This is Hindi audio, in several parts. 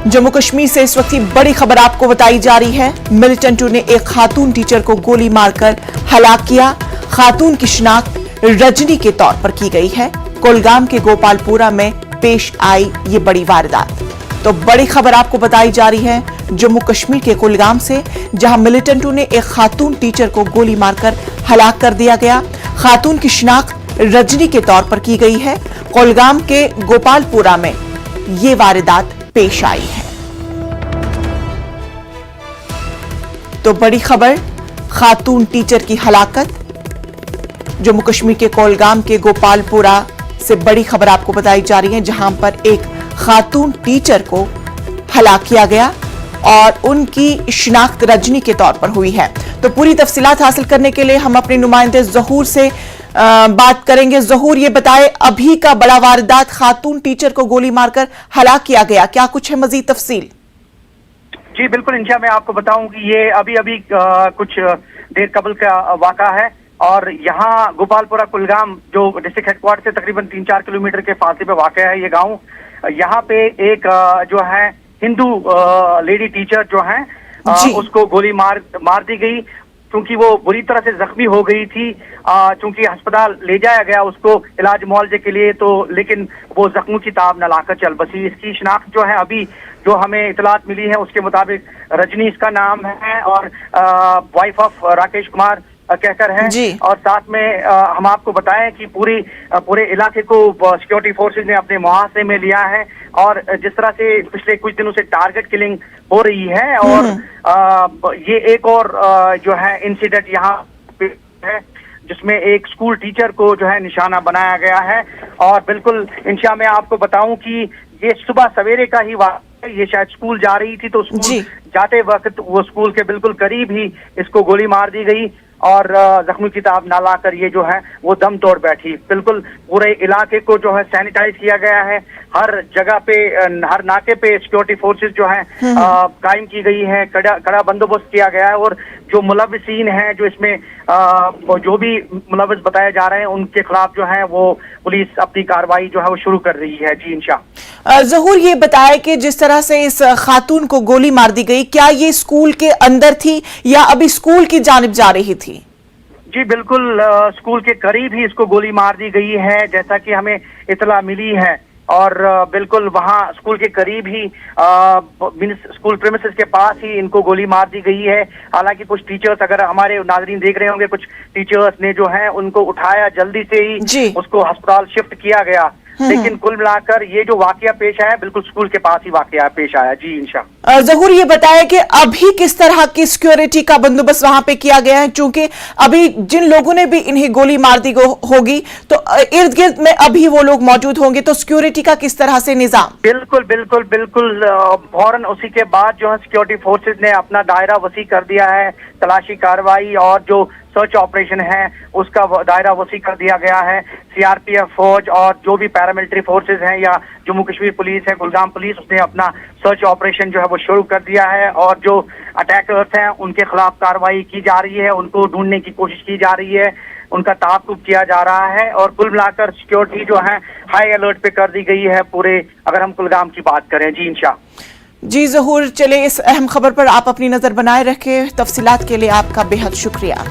जम्मू कश्मीर से इस वक्त की बड़ी खबर आपको बताई जा रही है। मिलिटेंटों ने एक खातून टीचर को गोली मारकर हलाक किया। खातून की शिनाख्त रजनी के तौर पर की गई है। कुलगाम के गोपालपुरा में पेश आई ये बड़ी वारदात। तो बड़ी खबर आपको बताई जा रही है जम्मू कश्मीर के कुलगाम से, जहां मिलिटेंटों ने एक खातून टीचर को गोली मारकर हलाक कर दिया गया। खातून की शिनाख्त रजनी के तौर पर की गई है। कुलगाम के गोपालपुरा में ये वारदात पेश आई है। तो बड़ी खबर, खातून टीचर की हलाकत। जम्मू कश्मीर के कुलगाम के गोपालपुरा से बड़ी खबर आपको बताई जा रही है, जहां पर एक खातून टीचर को हलाक किया गया और उनकी शिनाख्त रजनी के तौर पर हुई है। तो पूरी तफसीलात हासिल करने के लिए हम अपने नुमाइंदे ज़हूर से बात करेंगे। ज़हूर, ये बताए अभी का बड़ा वारदात, खातून टीचर को गोली मारकर हलाक किया गया, क्या कुछ है मजीद तफसील? जी बिल्कुल इंशा, मैं आपको बताऊं कि ये अभी कुछ देर कबल का वाक़ा है और यहाँ गोपालपुरा कुलगाम जो डिस्ट्रिक्ट हेडक्वार्टर से तकरीबन 3-4 किलोमीटर के फासले पे वाक़ है ये गांव। यहाँ पे एक जो है हिंदू लेडी टीचर जो है उसको गोली मार दी गई, क्योंकि वो बुरी तरह से जख्मी हो गई थी। चूंकि अस्पताल ले जाया गया उसको इलाज मुआवजे के लिए, तो लेकिन वो जख्मों की ताब न लाकर चल बसी। इसकी शिनाख्त जो है अभी जो हमें इतलात मिली है उसके मुताबिक रजनी इसका नाम है और वाइफ ऑफ राकेश कुमार कहकर है। और साथ में हम आपको बताएं कि पूरे इलाके को सिक्योरिटी फोर्सेज ने अपने मुहासे में लिया है और जिस तरह से पिछले कुछ दिनों से टारगेट किलिंग हो रही है और ये एक और जो है इंसिडेंट यहाँ पे है जिसमें एक स्कूल टीचर को जो है निशाना बनाया गया है। और बिल्कुल इंशा, मैं आपको बताऊं कि ये सुबह सवेरे का ही वाक़या है। ये शायद स्कूल जा रही थी तो स्कूल जाते वक्त वो स्कूल के बिल्कुल करीब ही इसको गोली मार दी गई और जख्मी की ताब ना लाकर ये जो है वो दम तोड़ बैठी। बिल्कुल पूरे इलाके को जो है सैनिटाइज किया गया है। हर जगह पे, हर नाके पे सिक्योरिटी फोर्सेस जो है कायम की गई है। कड़ा बंदोबस्त किया गया है और जो मुलव्विसीन हैं, जो इसमें जो भी मुलव्विस बताए जा रहे हैं, उनके खिलाफ जो है वो पुलिस अपनी कार्रवाई जो है वो शुरू कर रही है। जी इंशा। ज़हूर, ये बताया कि जिस तरह से इस खातून को गोली मार दी गई, क्या ये स्कूल के अंदर थी या अभी स्कूल की जानिब जा रही थी? जी बिल्कुल, स्कूल के करीब ही इसको गोली मार दी गई है जैसा कि हमें इतला मिली है। और बिल्कुल वहाँ स्कूल के करीब ही स्कूल प्रेमिसेस के पास ही इनको गोली मार दी गई है। हालांकि कुछ टीचर्स, अगर हमारे नाज़रीन देख रहे होंगे, कुछ टीचर्स ने जो है उनको उठाया, जल्दी से ही उसको अस्पताल शिफ्ट किया गया। लेकिन कुल मिलाकर ये जो वाकया पेश आया बिल्कुल स्कूल के पास ही वाकया पेश आया। जी इंशा। ज़हूर, ये बताया कि अभी किस तरह की सिक्योरिटी का बंदोबस्त वहां पे किया गया है, क्योंकि अभी जिन लोगों ने भी इन्हें गोली मार दी होगी तो इर्द गिर्द में अभी वो लोग मौजूद होंगे, तो सिक्योरिटी का किस तरह से निजाम? बिल्कुल बिल्कुल बिल्कुल फौरन उसी के बाद जो है सिक्योरिटी फोर्सेज ने अपना दायरा वसी कर दिया है। तलाशी कार्रवाई और जो सर्च ऑपरेशन है उसका दायरा वसी कर दिया गया है। सीआरपीएफ फौज और जो भी पैरामिलिट्री फोर्सेज हैं या जम्मू कश्मीर पुलिस है, कुलगाम पुलिस, उसने अपना सर्च ऑपरेशन जो है वो शुरू कर दिया है और जो अटैकर्स हैं उनके खिलाफ कार्रवाई की जा रही है, उनको ढूंढने की कोशिश की जा रही है, उनका ताक़ुब किया जा रहा है और कुल मिलाकर सिक्योरिटी जो है हाई अलर्ट पे कर दी गई है पूरे, अगर हम कुलगाम की बात करें। जी इंशा। जी ज़हूर, चले इस अहम खबर पर आप अपनी नजर बनाए रखें। तफसीलात के लिए आपका बेहद शुक्रिया।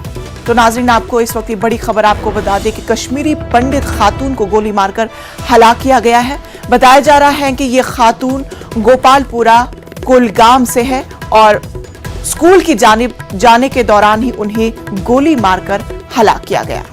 तो नाज़रीन, आपको इस वक्त बड़ी खबर आपको बता दें कि कश्मीरी पंडित खातून को गोली मारकर हलाक किया गया है। बताया जा रहा है कि ये खातून गोपालपुरा कुलगाम से है और स्कूल की जानिब जाने के दौरान ही उन्हें गोली मारकर हलाक किया गया।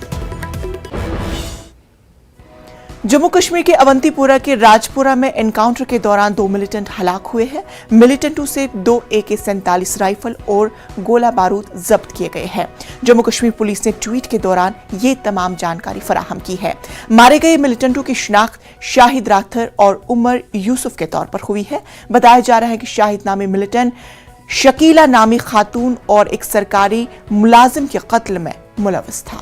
जम्मू कश्मीर के अवंतीपुरा के राजपुरा में एनकाउंटर के दौरान 2 मिलिटेंट हलाक हुए हैं। मिलिटेंटों से 2 AK-47 राइफल और गोला बारूद जब्त किए गए हैं। जम्मू कश्मीर पुलिस ने ट्वीट के दौरान ये तमाम जानकारी फराहम की है। मारे गए मिलिटेंटों की शिनाख्त शाहिद राथर और उमर यूसुफ के तौर पर हुई है। बताया जा रहा है कि शाहिद नामी मिलिटेंट शकीला नामी खातून और एक सरकारी मुलाजिम के कत्ल में मुलव्वस था।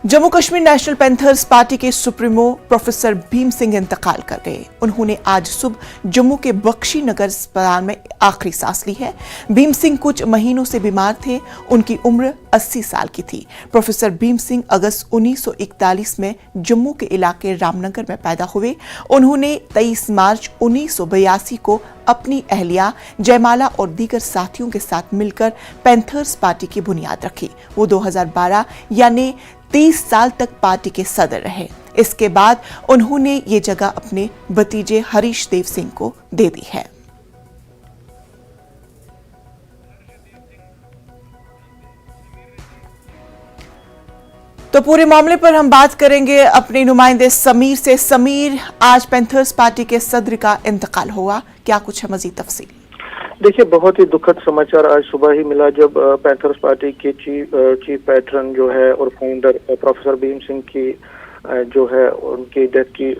Jammu Kashmir national panthers party के सुप्रीमो प्रोफेसर भीम सिंह इंतकाल कर गए। उन्होंने आज सुबह जम्मू के बख्शी नगर अस्पताल में आखिरी सांस ली है। भीम सिंह कुछ महीनों से बीमार थे। उनकी उम्र 80 साल की थी। प्रोफेसर भीम सिंह अगस्त 1941 में जम्मू के इलाके रामनगर में पैदा हुए। उन्होंने 23 मार्च 1982 को अपनी अहलिया जयमाला और दीगर साथियों के साथ मिलकर पैंथर्स पार्टी की बुनियाद रखी। वो 2012 यानी 30 साल तक पार्टी के सदर रहे। इसके बाद उन्होंने ये जगह अपने भतीजे हरीश देव सिंह को दे दी है। तो पूरे मामले पर हम बात करेंगे अपने नुमाइंदे समीर से। समीर, आज पैंथर्स पार्टी के सदर का इंतकाल हुआ, क्या कुछ है मजीद तफसील? देखिए, बहुत ही दुखद समाचार आज सुबह ही मिला जब पैंथर्स पार्टी के चीफ पैटर्न जो है और फाउंडर प्रोफेसर भीम सिंह की जो है उनकी डेथ की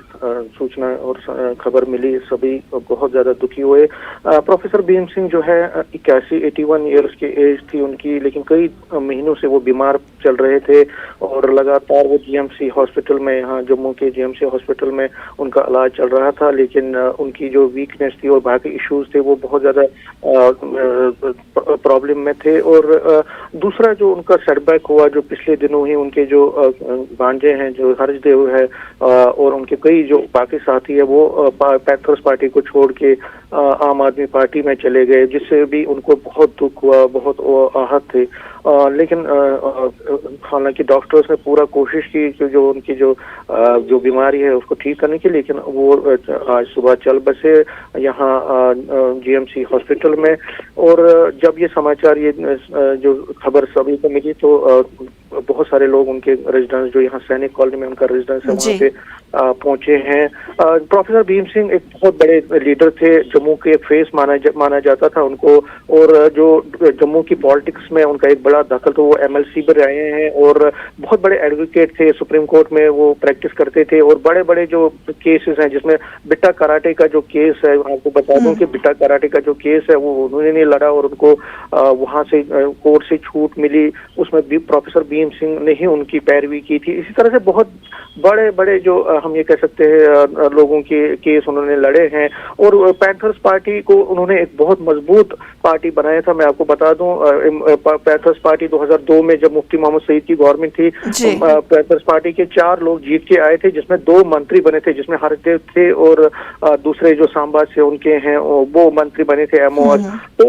सूचना और खबर मिली। सभी बहुत ज्यादा दुखी हुए। प्रोफेसर भीम सिंह जो है 81 ईयर्स की एज थी उनकी, लेकिन कई महीनों से वो बीमार चल रहे थे और लगातार वो जीएमसी हॉस्पिटल में, यहाँ जम्मू के जीएमसी हॉस्पिटल में उनका इलाज चल रहा था। लेकिन उनकी जो वीकनेस थी और बाकी इश्यूज थे वो बहुत ज्यादा प्रॉब्लम में थे। और दूसरा जो उनका सेटबैक हुआ जो पिछले दिनों ही उनके जो भांजे हैं जो हर्षदेव है और उनके कई जो बाकी साथी है वो पैंथर्स पार्टी को छोड़ के आम आदमी पार्टी में चले गए, जिससे भी उनको बहुत दुख हुआ, बहुत आहत थे। लेकिन हालांकि डॉक्टर्स ने पूरा कोशिश की कि जो उनकी जो बीमारी है उसको ठीक करने की, लेकिन वो आज सुबह चल बसे यहाँ जीएमसी हॉस्पिटल में। और जब ये समाचार, ये जो खबर सभी को मिली तो बहुत सारे लोग उनके रेजिडेंस जो यहाँ सैनिक कॉलोनी में उनका रेजिडेंस है वहाँ पे पहुंचे हैं। प्रोफेसर भीम सिंह एक बहुत बड़े लीडर थे, जम्मू के फेस माना जाता था उनको। और जो जम्मू की पॉलिटिक्स में उनका एक बड़ा दखल था, वो एमएलसी भी रहे हैं और बहुत बड़े एडवोकेट थे। सुप्रीम कोर्ट में वो प्रैक्टिस करते थे और बड़े बड़े जो केसेस हैं, जिसमें बिट्टा कराटे का जो केस है, आपको बता दूं कि बिट्टा कराटे का जो केस है वो उन्होंने लड़ा और उनको वहां से कोर्ट से छूट मिली। उसमें भी प्रोफेसर भीम सिंह ने ही उनकी पैरवी की थी। इसी तरह से बहुत बड़े बड़े जो हम ये कह सकते हैं लोगों के केस उन्होंने लड़े हैं और पैंथर्स पार्टी को उन्होंने एक बहुत मजबूत पार्टी बनाया था। मैं आपको बता दूं, पैंथर्स पार्टी 2002 में जब मुफ्ती मोहम्मद सईद की गवर्नमेंट थी, पैंथर्स पार्टी के 4 लोग जीत के आए थे, जिसमें 2 मंत्री बने थे, जिसमें हरदेव थे और दूसरे जो सांबा से उनके हैं वो मंत्री बने थे एमओआर। तो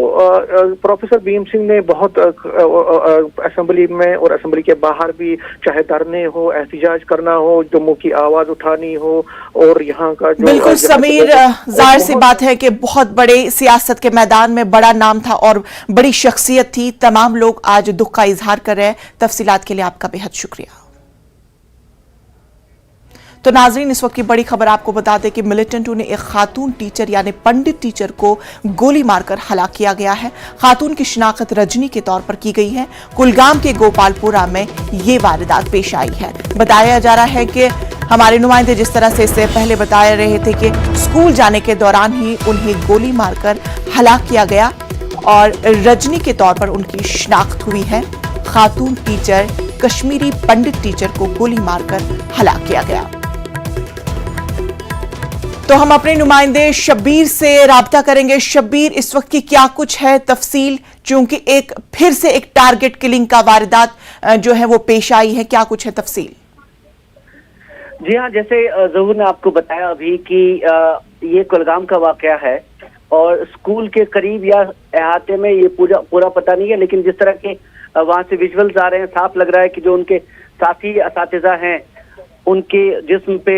प्रोफेसर भीम सिंह ने बहुत असेंबली में और असेंबली के बाहर भी, चाहे धरने हो, एहतिजाज करना हो, जम्मू की आवाज उठानी हो और यहाँ का जो बिल्कुल समीर, जाहिर सी बात है कि बहुत बड़े सियासत के मैदान में बड़ा नाम था और बड़ी शख्सियत थी। तमाम लोग आज दुख का इजहार कर रहे हैं। तफसीलात के लिए आपका बेहद शुक्रिया। तो नाजरीन, इस वक्त की बड़ी खबर आपको बता दें कि मिलिटेंटों ने एक खातून टीचर यानी पंडित टीचर को गोली मारकर हलाक किया गया है। खातून की शिनाख्त रजनी के तौर पर की गई है। कुलगाम के गोपालपुरा में ये वारदात पेश आई है। बताया जा रहा है कि हमारे नुमाइंदे जिस तरह से इससे पहले बता रहे थे कि स्कूल जाने के दौरान ही उन्हें गोली मारकर हलाक किया गया और रजनी के तौर पर उनकी शिनाख्त हुई है। खातून टीचर, कश्मीरी पंडित टीचर को गोली मारकर हलाक किया गया। तो हम अपने नुमाइंदे शब्बीर से राब्ता करेंगे। शब्बीर, इस वक्त की क्या कुछ है तफसील, चूंकि एक फिर से एक टारगेट किलिंग का वारदात जो है वो पेश आई है, क्या कुछ है तफसील? जी हाँ, जैसे ज़हूर ने आपको बताया अभी कि ये कुलगाम का वाकया है और स्कूल के करीब या अहाते में, ये पूरा पता नहीं है, लेकिन जिस तरह के वहां से विजुअल्स आ रहे हैं, साफ लग रहा है कि जो उनके साथी असातिज़ा हैं उनके जिस्म पे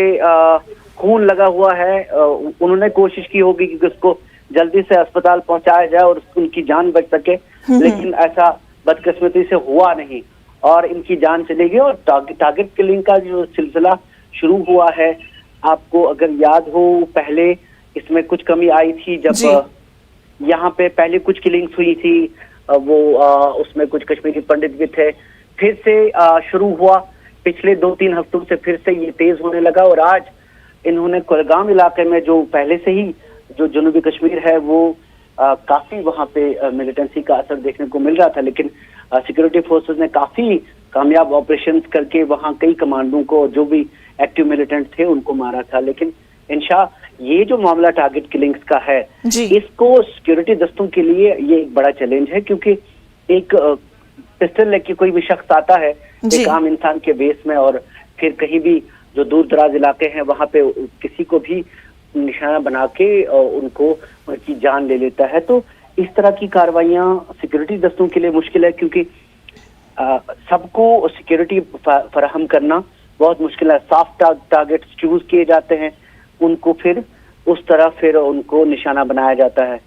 खून लगा हुआ है। उन्होंने कोशिश की होगी कि उसको जल्दी से अस्पताल पहुंचाया जाए और उनकी जान बच सके, लेकिन ऐसा बदकिस्मती से हुआ नहीं और इनकी जान चली गई। और टारगेट किलिंग का जो सिलसिला शुरू हुआ है, आपको अगर याद हो, पहले इसमें कुछ कमी आई थी जब यहाँ पे पहले कुछ किलिंग्स हुई थी, वो उसमें कुछ कश्मीरी पंडित भी थे। फिर से शुरू हुआ, पिछले 2-3 हफ्तों से फिर से ये तेज होने लगा और आज इन्होंने कुलगाम इलाके में, जो पहले से ही जो जनूबी कश्मीर है वो काफी वहां पे मिलिटेंसी का असर देखने को मिल रहा था, लेकिन सिक्योरिटी फोर्सेस ने काफी कामयाब ऑपरेशन करके वहां कई कमांडों को, जो भी एक्टिव मिलिटेंट थे, उनको मारा था। लेकिन इंशाल्लाह ये जो मामला टारगेट किलिंग्स का है, इसको सिक्योरिटी दस्तों के लिए ये एक बड़ा चैलेंज है, क्योंकि एक पिस्टल लेके कोई भी शख्स आता है एक आम इंसान के बेस में, और फिर कहीं भी जो दूर दराज इलाके हैं वहां पे किसी को भी निशाना बना के उनको उनकी जान ले लेता है। तो इस तरह की कार्रवाइयां सिक्योरिटी दस्तों के लिए मुश्किल है, क्योंकि सबको सिक्योरिटी फराहम करना बहुत मुश्किल है। साफ टारगेट्स चूज किए जाते हैं, उनको फिर उस तरह फिर उनको निशाना बनाया जाता है।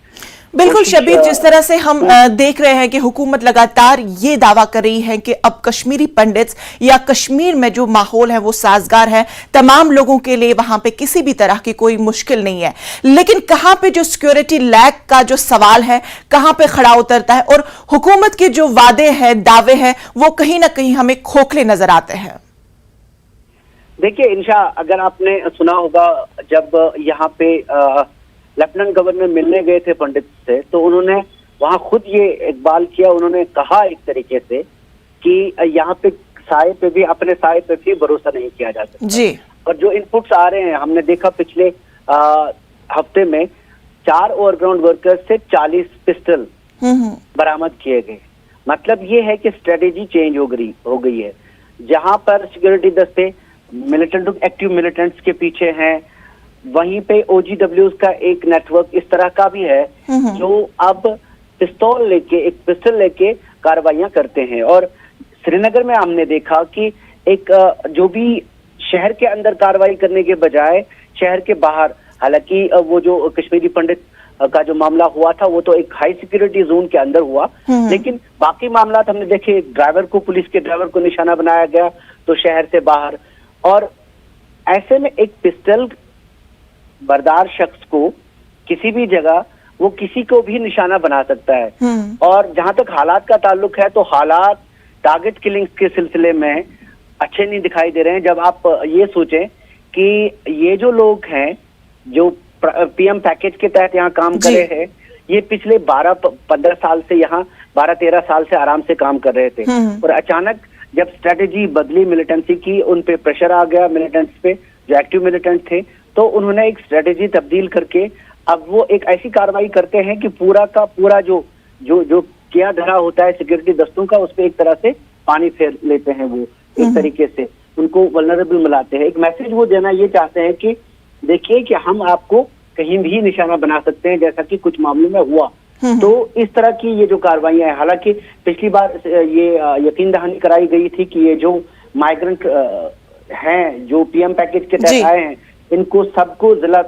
बिल्कुल शबीर, जिस तरह से हम देख रहे हैं कि हुकूमत लगातार ये दावा कर रही है कि अब कश्मीरी पंडित्स या कश्मीर में जो माहौल है वो साजगार है, तमाम लोगों के लिए वहां पे किसी भी तरह की कोई मुश्किल नहीं है, लेकिन कहां पे जो सिक्योरिटी लैक का जो सवाल है कहां पे खड़ा उतरता है, और हुकूमत के जो वादे हैं, दावे हैं, वो कहीं ना कहीं हमें खोखले नजर आते हैं। देखिए इंशा, अगर आपने सुना होगा, जब यहाँ पे लेफ्टिनेंट गवर्नर मिलने गए थे पंडित से, तो उन्होंने वहां खुद ये इकबाल किया, उन्होंने कहा एक तरीके से कि यहाँ पे साए पे भी, अपने साए पे भी भरोसा नहीं किया जा सकता जी। और जो इनपुट्स आ रहे हैं, हमने देखा पिछले हफ्ते में 4 ओवरग्राउंड वर्कर्स से 40 पिस्टल बरामद किए गए। मतलब ये है कि स्ट्रेटेजी चेंज हो गई है। जहां पर सिक्योरिटी दस्ते मिलिटेंट, एक्टिव मिलिटेंट्स के पीछे हैं, वहीं पे OGWs का एक नेटवर्क इस तरह का भी है जो अब एक पिस्टल लेके कार्रवाइयां करते हैं। और श्रीनगर में हमने देखा कि एक जो भी शहर के अंदर कार्रवाई करने के बजाय शहर के बाहर, हालांकि वो जो कश्मीरी पंडित का जो मामला हुआ था वो तो एक हाई सिक्योरिटी जोन के अंदर हुआ, लेकिन बाकी मामला हमने देखे, ड्राइवर को, पुलिस के ड्राइवर को निशाना बनाया गया तो शहर से बाहर। और ऐसे में एक पिस्टल बरदार शख्स को किसी भी जगह वो किसी को भी निशाना बना सकता है। और जहां तक हालात का ताल्लुक है, तो हालात टारगेट किलिंग्स के सिलसिले में अच्छे नहीं दिखाई दे रहे हैं। जब आप ये सोचें कि ये जो लोग हैं जो PM पैकेज के तहत यहाँ काम कर रहे हैं, ये पिछले 12-15 साल से यहाँ 12-13 साल से आराम से काम कर रहे थे, और अचानक जब स्ट्रेटेजी बदली मिलिटेंसी की, उन पे प्रेशर आ गया मिलिटेंट्स पे, जो एक्टिव मिलिटेंट थे, तो उन्होंने एक स्ट्रेटेजी तब्दील करके अब वो एक ऐसी कार्रवाई करते हैं कि पूरा का पूरा जो किया धरा होता है सिक्योरिटी दस्तों का, उस पर एक तरह से पानी फेर लेते हैं। वो एक तरीके से उनको वल्नरेबल मिलाते हैं। एक मैसेज वो देना ये चाहते हैं कि देखिए कि हम आपको कहीं भी निशाना बना सकते हैं, जैसा कि कुछ मामलों में हुआ। तो इस तरह की ये जो कार्रवाइयां हैं, हालांकि पिछली बार ये यकीन दहानी कराई गई थी कि ये जो माइग्रेंट हैं जो PM पैकेज के तहत आए हैं, इनको सबको जिला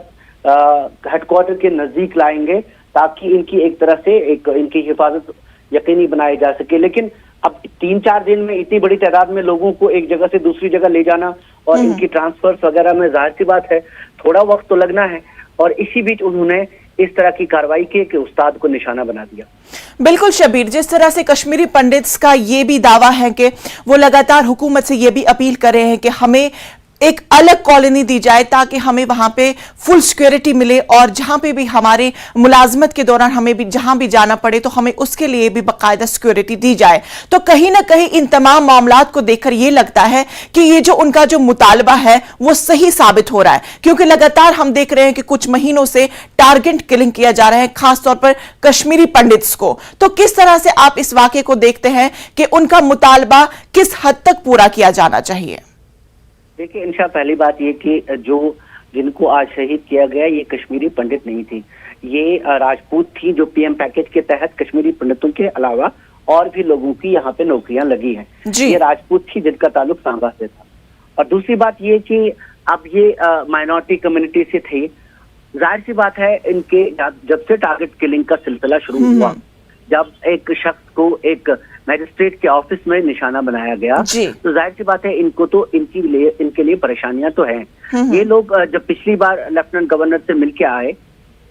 हेडक्वार्टर के नजदीक लाएंगे ताकि इनकी एक तरह से इनकी हिफाजत यकीनी बनाई जा सके। लेकिन अब 3-4 दिन में इतनी बड़ी तादाद में लोगों को एक जगह से दूसरी जगह ले जाना और इनकी ट्रांसफर्स वगैरह में जाहिर सी बात है थोड़ा वक्त तो लगना है। और इसी बीच उन्होंने इस तरह की कार्रवाई की कि उस्ताद को निशाना बना दिया। बिल्कुल शबीर, जिस तरह से कश्मीरी पंडित्स का ये भी दावा है कि वो लगातार हुकूमत से ये भी अपील कर रहे हैं कि हमें एक अलग कॉलोनी दी जाए ताकि हमें वहां पे फुल सिक्योरिटी मिले, और जहां पे भी हमारे मुलाजमत के दौरान हमें भी जहां भी जाना पड़े तो हमें उसके लिए भी बाकायदा सिक्योरिटी दी जाए। तो कहीं ना कहीं इन तमाम मामलात को देखकर ये लगता है कि ये जो उनका जो मुतालबा है वो सही साबित हो रहा है, क्योंकि लगातार हम देख रहे हैं कि कुछ महीनों से टारगेट किलिंग किया जा रहा है, खासतौर पर कश्मीरी पंडित्स को। तो किस तरह से आप इस वाकये को देखते हैं कि उनका मुतालबा किस हद तक पूरा किया जाना चाहिए? देखिए इंशा, पहली बात ये कि जो जिनको आज शहीद किया गया ये कश्मीरी पंडित नहीं थी, ये राजपूत थी जो PM पैकेज के तहत कश्मीरी पंडितों के अलावा और भी लोगों की यहाँ पे नौकरियां लगी हैं। ये राजपूत थी जिनका ताल्लुक सांबा से था। और दूसरी बात ये कि अब ये माइनॉरिटी कम्युनिटी से थे, जाहिर सी बात है इनके जब से टारगेट किलिंग का सिलसिला शुरू हुआ, जब एक शख्स को एक मैजिस्ट्रेट के ऑफिस में निशाना बनाया गया, तो जाहिर सी बात है इनको तो इनके लिए परेशानियां तो हैं। ये लोग जब पिछली बार लेफ्टिनेंट गवर्नर से मिलके आए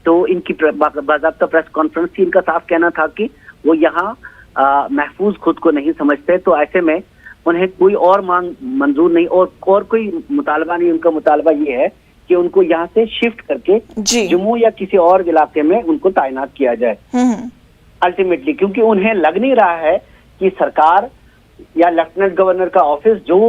तो इनकी बाकायदा प्रेस कॉन्फ्रेंस थी, इनका साफ कहना था कि वो यहाँ महफूज खुद को नहीं समझते, तो ऐसे में उन्हें कोई और मांग मंजूर नहीं और कोई मुतालबा नहीं। उनका मुतालबा ये है कि उनको यहाँ से शिफ्ट करके जम्मू या किसी और इलाके में उनको तैनात किया जाए अल्टीमेटली, क्योंकि उन्हें लग नहीं रहा है कि सरकार या लेफ्टिनेंट गवर्नर का ऑफिस जो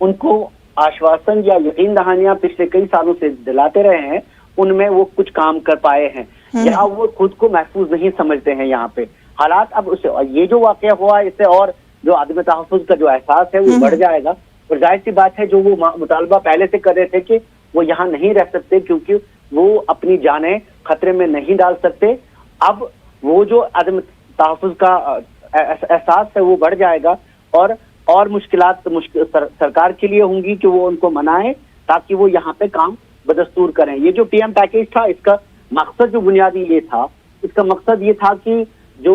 उनको आश्वासन या यकीन दहानियां पिछले कई सालों से दिलाते रहे हैं, उनमें वो कुछ काम कर पाए हैं या वो खुद को महफूज नहीं समझते हैं। यहाँ पे हालात अब ये जो वाकया हुआ इससे और जो आदम तहफ़्फ़ुज़ का जो एहसास है वो बढ़ जाएगा। और जाहिर सी बात है जो वो मुतालबा पहले से कर रहे थे कि वो यहाँ नहीं रह सकते क्योंकि वो अपनी जानें खतरे में नहीं डाल सकते, अब वो जो आदम तहफ़्फ़ुज़ का एहसास है वो बढ़ जाएगा और मुश्किलात सरकार के लिए होंगी कि वो उनको मनाए ताकि वो यहाँ पे काम बदस्तूर करें। ये जो पीएम पैकेज था इसका मकसद जो बुनियादी ये था, इसका मकसद ये था कि जो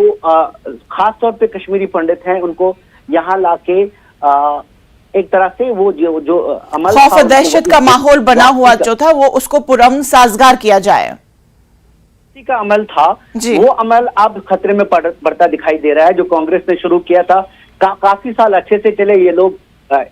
खास तौर पे कश्मीरी पंडित हैं उनको यहाँ लाके एक तरह से वो जो अमल खौफ और दहशत का माहौल बना हुआ जो था वो उसको पुरअमन साजगार किया जाए, इसी का अमल था। वो अमल अब खतरे में बढ़ता दिखाई दे रहा है। जो कांग्रेस ने शुरू किया था काफी साल अच्छे से चले, ये लोग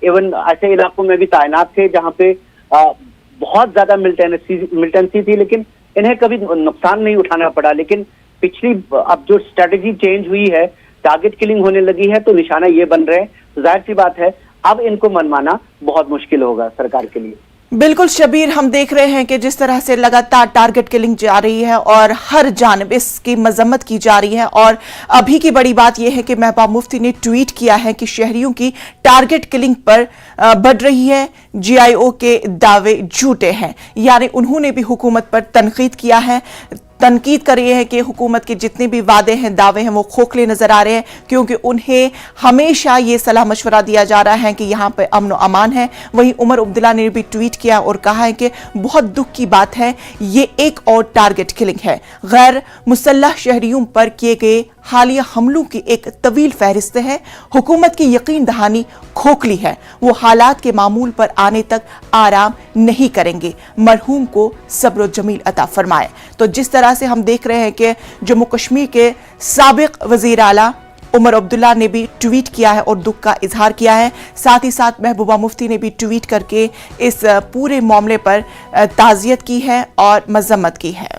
इवन ऐसे इलाकों में भी तैनात थे जहाँ पे बहुत ज्यादा मिलिटेंसी थी, लेकिन इन्हें कभी नुकसान नहीं उठाना पड़ा। लेकिन पिछली अब जो स्ट्रेटेजी चेंज हुई है, टारगेट किलिंग होने लगी है, तो निशाना ये बन रहे हैं। तो जाहिर सी बात है अब इनको मनवाना बहुत मुश्किल होगा सरकार के लिए। बिल्कुल शबीर, हम देख रहे हैं कि जिस तरह से लगातार टारगेट किलिंग जा रही है और हर जानिब इसकी मजम्मत की जा रही है। और अभी की बड़ी बात यह है कि महबूबा मुफ्ती ने ट्वीट किया है कि शहरियों की टारगेट किलिंग पर बढ़ रही है, GIO के दावे झूठे हैं। यानी उन्होंने भी हुकूमत पर तनकीद कर रही है कि हुकूमत के जितने भी वादे हैं, दावे हैं, वो खोखले नजर आ रहे हैं क्योंकि उन्हें हमेशा ये सलाह मशवरा दिया जा रहा है कि यहाँ पे अमन और अमान है। वहीं उमर अब्दुल्ला ने भी ट्वीट किया और कहा है कि बहुत दुख की बात है, ये एक और टारगेट किलिंग है। गैर मुसल्लह शहरियों पर किए गए हालिया हमलों की एक तवील फहरिस्त है। हुकूमत की यकीन दहानी खोखली है, वो हालात के मामूल पर आने तक आराम नहीं करेंगे। मरहूम को सब्र जमील अता फरमाए। तो जिस तरह से हम देख रहे हैं कि जम्मू कश्मीर के साबिक वजीर आला उमर अब्दुल्ला ने भी ट्वीट किया है और दुख का इजहार किया है। साथ ही साथ महबूबा मुफ्ती ने भी ट्वीट करके इस पूरे मामले पर ताज़ियत की है और मजम्मत की है।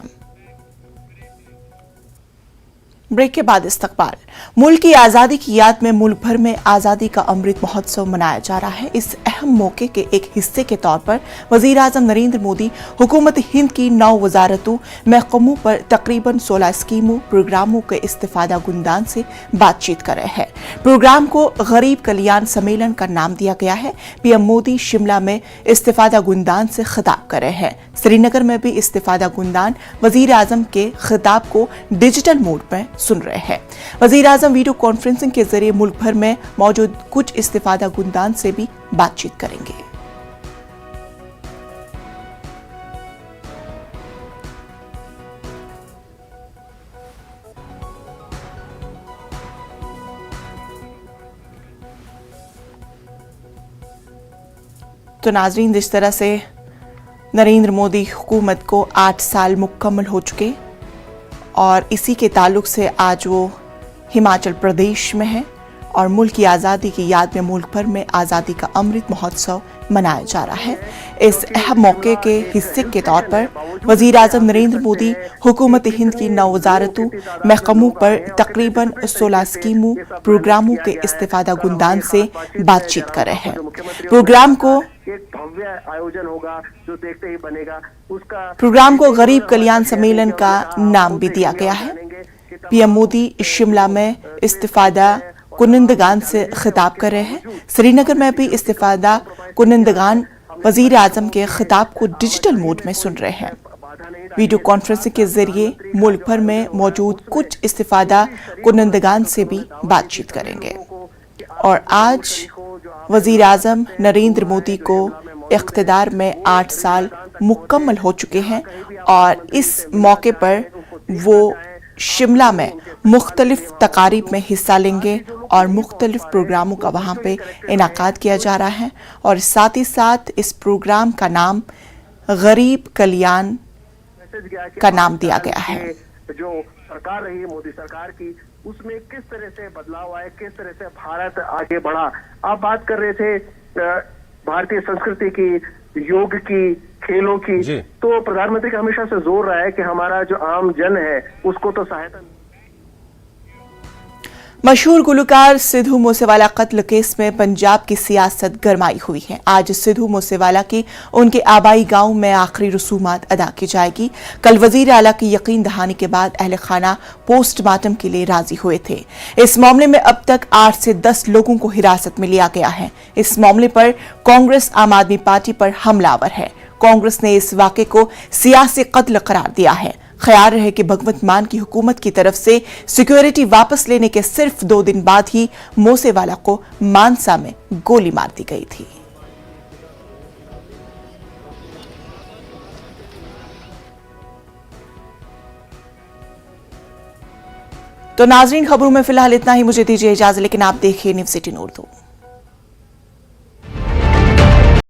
ब्रेक के बाद इस्तकबाल। मुल्क की आज़ादी की याद में मुल्क भर में आज़ादी का अमृत महोत्सव मनाया जा रहा है। इस अहम मौके के एक हिस्से के तौर पर वज़ीर आज़म नरेंद्र मोदी हुकूमत हिंद की 9 वजारतों महकमों पर तकरीबन 16 स्कीमों प्रोग्रामों के इस्तिफादा गुंदान से बातचीत कर रहे हैं। प्रोग्राम को गरीब कल्याण सम्मेलन का नाम दिया गया है। पीएम मोदी शिमला में इस्तिफादा गुंदान से खिताब कर रहे हैं। श्रीनगर में भी इस्तिफादा गुंदान वज़ीर आज़म के खिताब को डिजिटल मोड में सुन रहे हैं। वज़ीर आज़म वीडियो कॉन्फ्रेंसिंग के जरिए मुल्क भर में मौजूद कुछ इस्तिफादा गुंदान से भी बातचीत करेंगे। तो नाजरीन, जिस तरह से नरेंद्र मोदी हुकूमत को 8 साल मुकम्मल हो चुके और इसी के ताल्लुक से आज वो हिमाचल प्रदेश में है और मुल्क की आज़ादी की याद में मुल्क भर में आज़ादी का अमृत महोत्सव मनाया जा रहा है। इस अहम मौके के हिस्से के तौर पर वज़ीर आज़म नरेंद्र मोदी हुकूमत हिंद की 9 वजारतों महकमों पर तकरीबन 16 स्कीमों प्रोग्रामों के इस्तिफादा गुंदान से बातचीत कर रहे हैं। प्रोग्राम को भव्य आयोजन होगा जो देखते ही बनेगा। प्रोग्राम को गरीब कल्याण सम्मेलन का नाम भी दिया गया है। पीएम मोदी शिमला में इस्तिफादा कुनिंदगान से खिताब कर रहे हैं। श्रीनगर में भी इस्तिफादा कुनिंदगान वजीर आजम के खिताब को डिजिटल मोड में सुन रहे हैं। वीडियो कॉन्फ्रेंसिंग के जरिए मुल्क भर में मौजूद कुछ इस्तिफादा कुनिंदगान से भी बातचीत करेंगे। और आज वजीर आजम नरेंद्र मोदी को इख्तिदार में 8 साल मुकम्मल हो चुके हैं और इस मौके पर वो शिमला में मुख्तलिफ तकारीब में हिस्सा लेंगे और मुख्तलिफ प्रोग्रामों का वहाँ पे इनाकाद किया जा रहा है। और साथ ही साथ इस प्रोग्राम का नाम गरीब कल्याण का नाम दिया गया है। जो सरकार रही है मोदी सरकार की, उसमें किस तरह से बदलाव आए, किस तरह से भारत आगे बढ़ा। आप बात कर रहे थे भारतीय संस्कृति की, योग की, खेलों की, तो प्रधानमंत्री का हमेशा से जोर रहा है कि हमारा जो आम जन है उसको तो सहायता। मशहूर गुलकार सिद्धू मूसेवाला कत्ल केस में पंजाब की सियासत गरमाई हुई है। आज सिद्धू मूसेवाला की उनके आबाई गांव में आखिरी रसूमात अदा की जाएगी। कल वजीर आला की यकीन दहानी के बाद अहले खाना पोस्टमार्टम के लिए राजी हुए थे। इस मामले में अब तक 8 से 10 लोगों को हिरासत में लिया गया है। इस मामले पर कांग्रेस आम आदमी पार्टी पर हमलावर है। कांग्रेस ने इस वाक़े को सियासी कत्ल करार दिया है। ख्याल रहे कि भगवंत मान की हुकूमत की तरफ से सिक्योरिटी वापस लेने के सिर्फ 2 दिन बाद ही मूसेवाला को मानसा में गोली मार दी गई थी। तो नाजरीन, खबरों में फिलहाल इतना ही। मुझे दीजिए इजाजत, लेकिन आप देखिए न्यूज़ 18 उर्दू।